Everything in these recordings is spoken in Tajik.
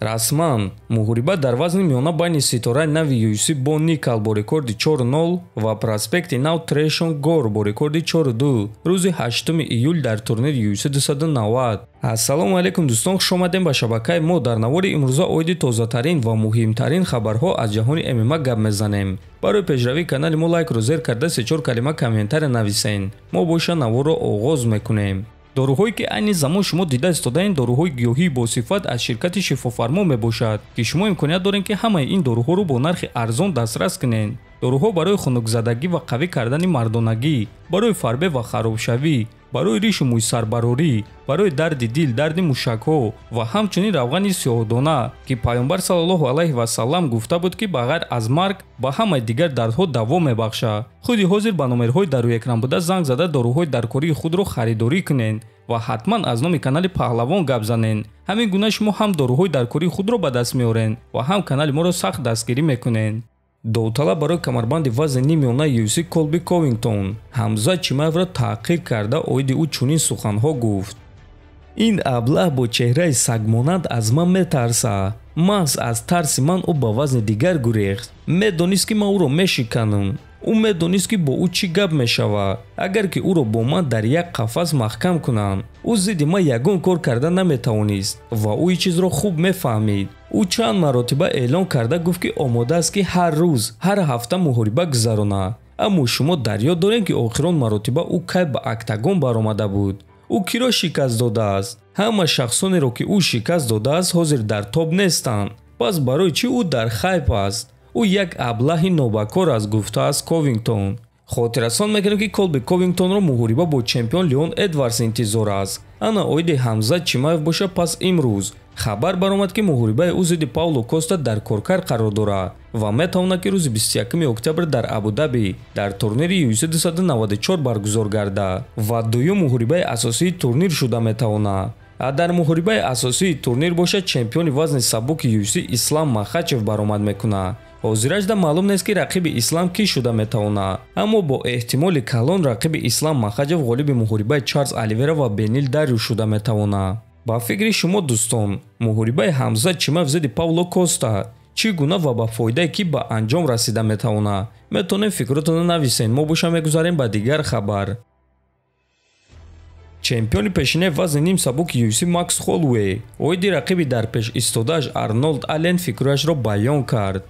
расман муҳориба дар вазни миёна байни ситораи нави UFC бо Никал бо рекорди 4-0 ва проспекти нав Трешон Гор бо рекорди 4-2 рӯзи 8 июл дар турнири UFC 290. Ассалому алайкум дӯстон, хуш омадем ба шабакаи мо. Дар навори имрӯза оиди тозатарин ва муҳимтарин хабарҳо аз ҷаҳони ММА гап мезанем. Барои пешравии канали мо лайкро зер карда 3-4 калима комментария нависен. Мо боша наворро оғоз мекунем. доруҳое ки айни замон шумо дида истодаин доруҳои гиёҳии босифат аз ширкати шифофармо мебошад ки шумо имконият доред ки ҳамаи ин доруҳоро бо нархи арзон дастрас кунед. доруҳо барои хунукзадагӣ ва қавӣ кардани мардонагӣ, барои фарбе ва харобшавӣ, барои ришу мӯйсарбарорӣ, барои дарди дил, дарди мушакҳо ва ҳамчунин равғани сиёҳдона ки пайғамбар саллаллоҳу алайҳи васаллам гуфта буд ки ба ғайр аз марг ба ҳамаи дигар дардҳо даво мебахшад. худи ҳозир ба номерҳои дар рӯи экран буда занг зада доруҳои даркории худро харидорӣ кунед ва ҳатман аз номи канали Паҳлавон гап занед. ҳамин гуна шумо ҳам доруҳои даркории худро ба даст меоред ва ҳам канали моро сахт дастгирӣ мекунед. довталаб барои камарбанди вазни нимёнаи UFC Колби Ковингтон Ҳамза Чимаевро таъқиб карда оиди ӯ чунин суханҳо гуфт: ин аблаҳ бо чеҳраи сагмонанд аз ман метарса. маҳз аз тарси ман ӯ ба вазни дигар гурехт. медонист ки ман ӯро мешиканам. ӯ медонист ки бо ӯ чӣ гап мешавад. агар ки ӯро бо ман дар як қафас маҳкам кунам, ӯ зидди ман ягон кор карда наметавонист ва ӯ ин чизро хуб мефаҳмид. ӯ чанд маротиба эълон карда гуфт ки омодааст ки ҳар рӯз, ҳар ҳафта муҳориба гузаронад. аммо шумо дар ёд доред ки охирон маротиба ӯ кай ба октагон баромада буд. ӯ киро шикаст додааст? ҳама шахсонеро ки ӯ шикаст додааст ҳозир дар тоб нестанд. пас барои чӣ ӯ дар хайп аст? ӯ як аблаҳи нобакор аст, гуфтааст Ковингтон. хотиррасон мекунем ки Колби Ковингтонро муҳориба бо чемпион Леон Эдвардс интизор аст. ана оиди Ҳамза Чимаев боша. пас имрӯз хабар баромад ки муҳорибаи ӯ зидди Пауло Коста дар коркар қарор дорад ва метавонад ки рӯзи 21 октябр дар Абу-Даби дар турнири UFC 294 баргузор гардад ва дуюм муҳорибаи асосии турнир шуда метавонад. дар муҳорибаи асосии турнир боша чемпиони вазни сабуки UFC Ислам Махачев баромад мекунад. ҳозирашда маълум нест ки рақиби Ислам кӣ шуда метавонад, аммо бо эҳтимоли калон рақиби Ислам Махачев ғолиби муҳорибаи Чарлз Оливера ва Бенил Дариус шуда метавонад. ба фикри шумо дӯстон, муҳорибаи Ҳамза Чимаев зидди Пауло Коста чӣ гуна ва ба фоидае ки ба анҷом расида метавонад? метавонед фикротонро нависед. мо боша мегузарем ба дигар хабар. чемпиони пешинаи вазни нимсабуки UFC Макс Холлоуэй оиди рақиби дар пеш истодааш Арнолд Аллен фикрашро баён кард.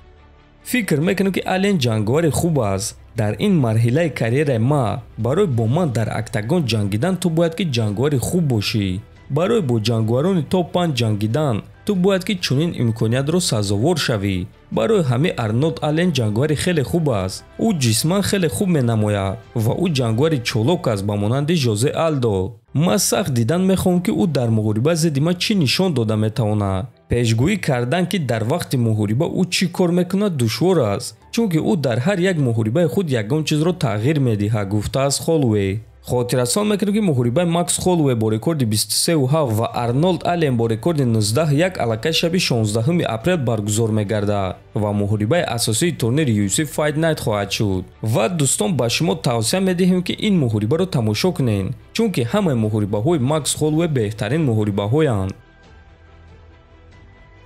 фикр мекунам ки Аллен ҷанговари хуб аст. дар ин марҳилаи карьераи ма барои бо ман дар октагон ҷангидан ту бояд ки ҷанговари хуб бошӣ. барои бо ҷанговарони топ 5 ҷангидан ту бояд ки чунин имкониятро сазовор шавӣ. барои ҳамин Арнолд Аллен ҷанговари хеле хуб аст. ӯ ҷисман хеле хуб менамояд ва ӯ ҷанговари чолок аст ба монанди Жозе Алдо. ман сахт дидан мехоҳам ки ӯ дар муҳориба зидди ман чӣ нишон дода метавонад. пешгӯӣ кардан ки дар вақти муҳориба ӯ чӣ кор мекунад душвор аст, чунки ӯ дар ҳар як муҳорибаи худ ягон чизро тағйир медиҳад, гуфтааст Холлоуэй. хотиррасон мекунем ки муҳорибаи Макс Холлоуэй бо рекорди 23.7 ва Арнолд Аллен бо рекорди 19.1 аллакай шаби 16 апрел баргузор мегардад ва муҳорибаи асосии турнири UFC Fight Night хоҳад шуд. ва дӯстон, ба шумо тавсия медиҳем ки ин муҳорибаро тамошо кунед, чунки ҳамаи муҳорибаҳои Макс Холлоуэй беҳтарин муҳорибаҳоянд.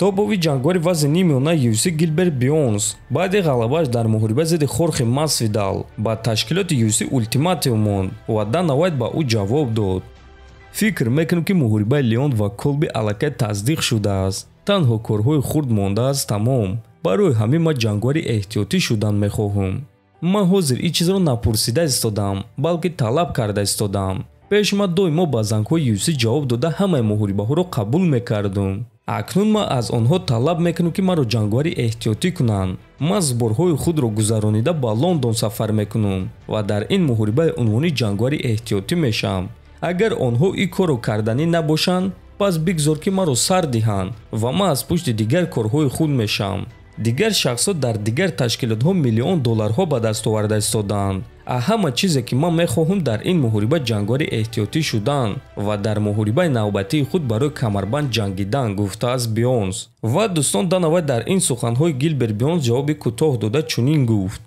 тобови ҷангвари вазни нимёнаи UFC Гилберт Бионс баъди ғалабааш дар муҳориба зидди Хорхе Масвидал ба ташкилоти UFC ултиматум монд ва Дана Вайт ба ӯ ҷавоб дод. фикр мекунам ки муҳорибаи Леон ва Колби аллакай таздиқ шудааст. танҳо корҳои хурд мондааст тамом. барои ҳамин ман ҷангвари эҳтиётӣ шудан мехоҳам. ман ҳозир ин чизро напурсида истодам, балки талаб карда истодам. пеш ман доимо ба зангҳои UFC ҷавоб дода ҳамаи муҳорибаҳоро қабул мекардам. акнун ман аз онҳо талаб мекунам ки маро ҷангвари эҳтиётӣ кунанд. ман зборҳои худро гузаронида ба Лондон сафар мекунам ва дар ин муҳорибаи унвони ҷангвари эҳтиётӣ мешавам. агар онҳо ин корро карданӣ набошанд, пас бигзор ки маро сар диҳанд ва ман аз пушти дигар корҳои худ мешавам. дигар шахсҳо дар дигар ташкилотҳо $миллион ба даст оварда истодаанд. ҳама чизе ки ман мехоҳам дар ин муҳориба ҷангвари эҳтиётӣ шудан ва дар муҳорибаи навбатии худ барои камарбанд ҷангидан, гуфтааст Бионс. ва дӯстон, Дана Вайт дар ин суханҳои Гилберт Бионс ҷавоби кӯтоҳ дода чунин гуфт: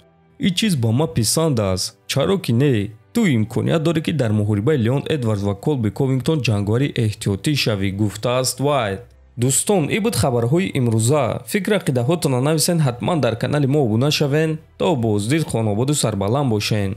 ин чиз ба ман писанд аст, чаро ки не? ту имконият дорӣ ки дар муҳорибаи Леон Эдвардс ва Колби Ковингтон ҷангвари эҳтиётӣ шавӣ, гуфтааст Вайт. дӯстон, ин буд хабарҳои имрӯза. фикр ақидаҳотонро нависен, ҳатман дар канали мо обуна шавен. То боздид, хонободу сарбаланд бошен.